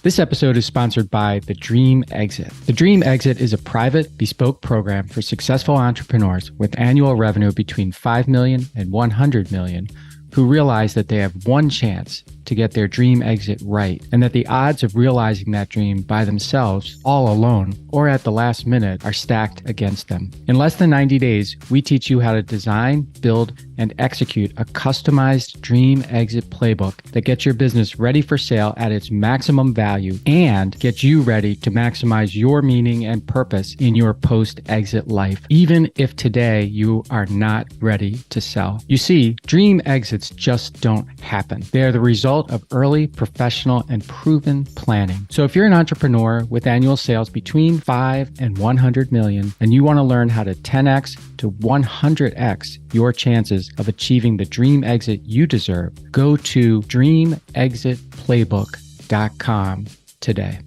This episode is sponsored by The Dream Exit. The Dream Exit is a private, bespoke program for successful entrepreneurs with annual revenue between $5 million and $100 million who realize that they have one chance to get their dream exit right, and that the odds of realizing that dream by themselves, all alone, or at the last minute are stacked against them. In less than 90 days, we teach you how to design, build, and execute a customized dream exit playbook that gets your business ready for sale at its maximum value and gets you ready to maximize your meaning and purpose in your post-exit life, even if today you are not ready to sell. You see, dream exits just don't happen. They are the result of early, professional, and proven planning. So if you're an entrepreneur with annual sales between 5 and 100 million, and you want to learn how to 10x to 100x your chances of achieving the dream exit you deserve, go to dreamexitplaybook.com today.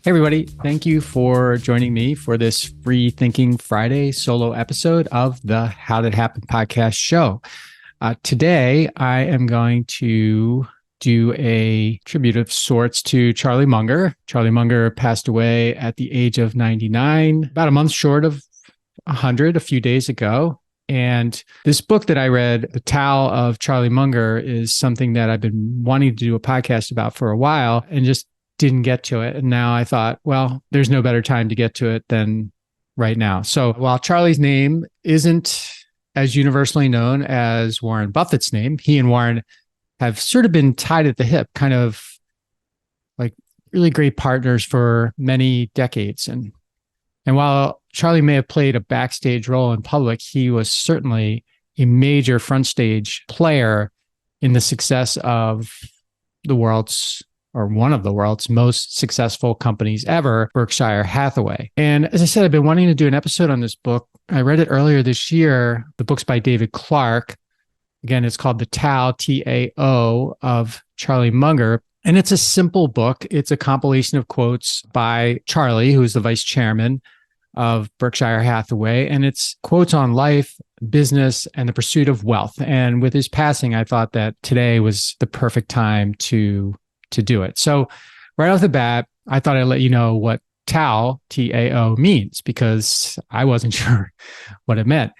Hey everybody, thank you for joining me for this Free Thinking Friday solo episode of the How Did It Happen podcast show. Today, I am going to do a tribute of sorts to Charlie Munger. Charlie Munger passed away at the age of 99, about a month short of 100 a few days ago. And this book that I read, The Tao of Charlie Munger, is something that I've been wanting to do a podcast about for a while and just didn't get to it. And now I thought, well, there's no better time to get to it than right now. So while Charlie's name isn't as universally known as Warren Buffett's name, he and Warren have sort of been tied at the hip, kind of like really great partners for many decades. And while Charlie may have played a backstage role in public, he was certainly a major front stage player in the success of one of the world's most successful companies ever, Berkshire Hathaway. And as I said, I've been wanting to do an episode on this book. I read it earlier this year. The book's by David Clark. Again, it's called The Tao, T-A-O, of Charlie Munger. And it's a simple book. It's a compilation of quotes by Charlie, who is the vice chairman of Berkshire Hathaway. And it's quotes on life, business, and the pursuit of wealth. And with his passing, I thought that today was the perfect time to do it. So right off the bat, I thought I'd let you know what Tao, T-A-O, means, because I wasn't sure what it meant.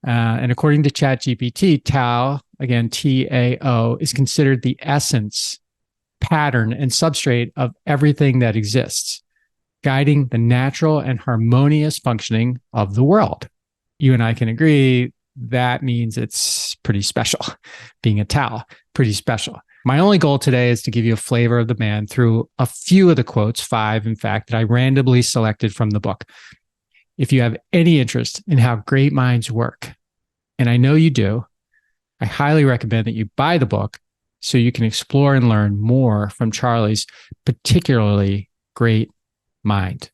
And according to ChatGPT, Tao, again, T-A-O, is considered the essence, pattern, and substrate of everything that exists, guiding the natural and harmonious functioning of the world. You and I can agree that means it's pretty special. Being a Tao, pretty special. My only goal today is to give you a flavor of the man through a few of the quotes, 5, in fact, that I randomly selected from the book. If you have any interest in how great minds work, and I know you do, I highly recommend that you buy the book so you can explore and learn more from Charlie's particularly great mind.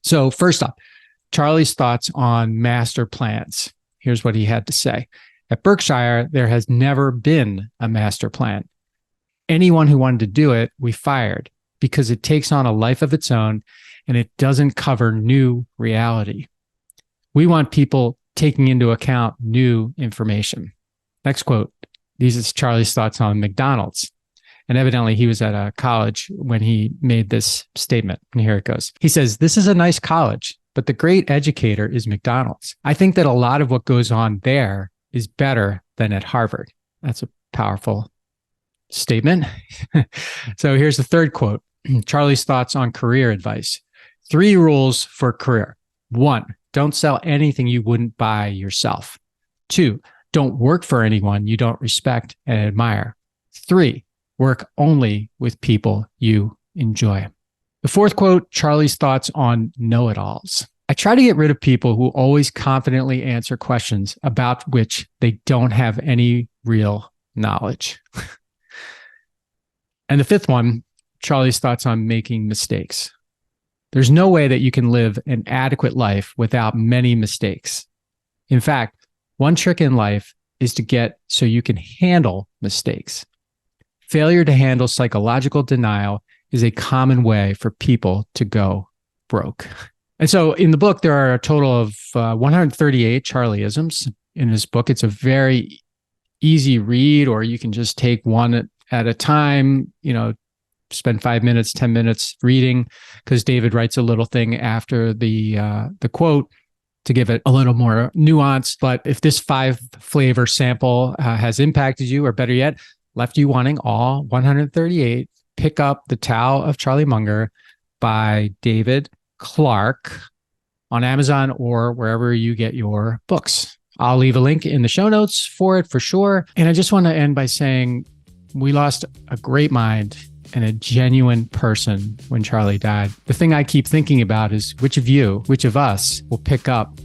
So first up, Charlie's thoughts on master plans. Here's what he had to say. At Berkshire, there has never been a master plan. Anyone who wanted to do it, we fired because it takes on a life of its own and it doesn't cover new reality. We want people taking into account new information. Next quote. These is Charlie's thoughts on McDonald's. And evidently he was at a college when he made this statement. And here it goes. He says, "This is a nice college, but the great educator is McDonald's. I think that a lot of what goes on there is better than at Harvard." That's a powerful statement. So here's the third quote. Charlie's thoughts on career advice. 3 rules for career. 1, don't sell anything you wouldn't buy yourself. 2, don't work for anyone you don't respect and admire. 3, work only with people you enjoy. The fourth quote, Charlie's thoughts on know-it-alls. I try to get rid of people who always confidently answer questions about which they don't have any real knowledge. And the fifth one, Charlie's thoughts on making mistakes. There's no way that you can live an adequate life without many mistakes. In fact, one trick in life is to get so you can handle mistakes. Failure to handle psychological denial is a common way for people to go broke. And so in the book, there are a total of 138 Charlieisms. in this book. It's a very easy read, or you can just take one at a time, spend 5 minutes, 10 minutes reading, because David writes a little thing after the quote to give it a little more nuance. But if this 5-flavor sample has impacted you, or better yet, left you wanting all 138, pick up The Tao of Charlie Munger by David Clark on Amazon or wherever you get your books. I'll leave a link in the show notes for it for sure. And I just want to end by saying we lost a great mind and a genuine person when Charlie died. The thing I keep thinking about is which of us will pick up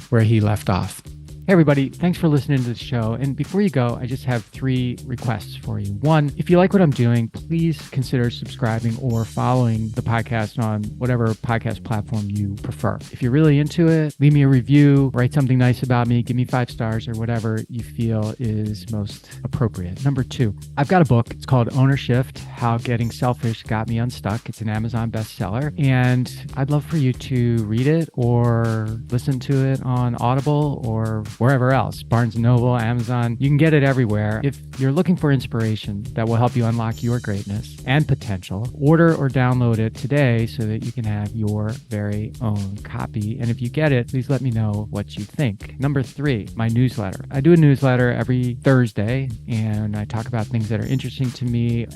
where he left off. Hey everybody, thanks for listening to the show. And before you go, I just have 3 requests for you. 1, if you like what I'm doing, please consider subscribing or following the podcast on whatever podcast platform you prefer. If you're really into it, leave me a review, write something nice about me, give me 5 stars or whatever you feel is most appropriate. Number 2, I've got a book. It's called Ownership: How Getting Selfish Got Me Unstuck. It's an Amazon bestseller. And I'd love for you to read it or listen to it on Audible or wherever else, Barnes & Noble, Amazon. You can get it everywhere. If you're looking for inspiration that will help you unlock your greatness and potential, order or download it today so that you can have your very own copy. And if you get it, please let me know what you think. Number 3, my newsletter. I do a newsletter every Thursday, and I talk about things that are interesting to me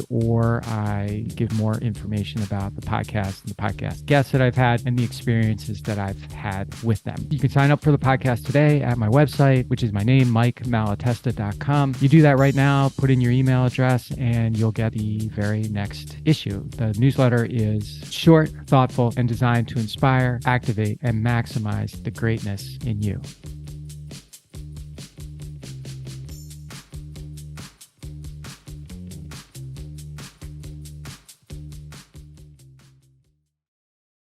or I give more information about the podcast and the podcast guests that I've had and the experiences that I've had with them. You can sign up for the podcast today at my website, which is my name, MikeMalatesta.com. You do that right now, put in your email address, and you'll get the very next issue. The newsletter is short, thoughtful, and designed to inspire, activate, and maximize the greatness in you.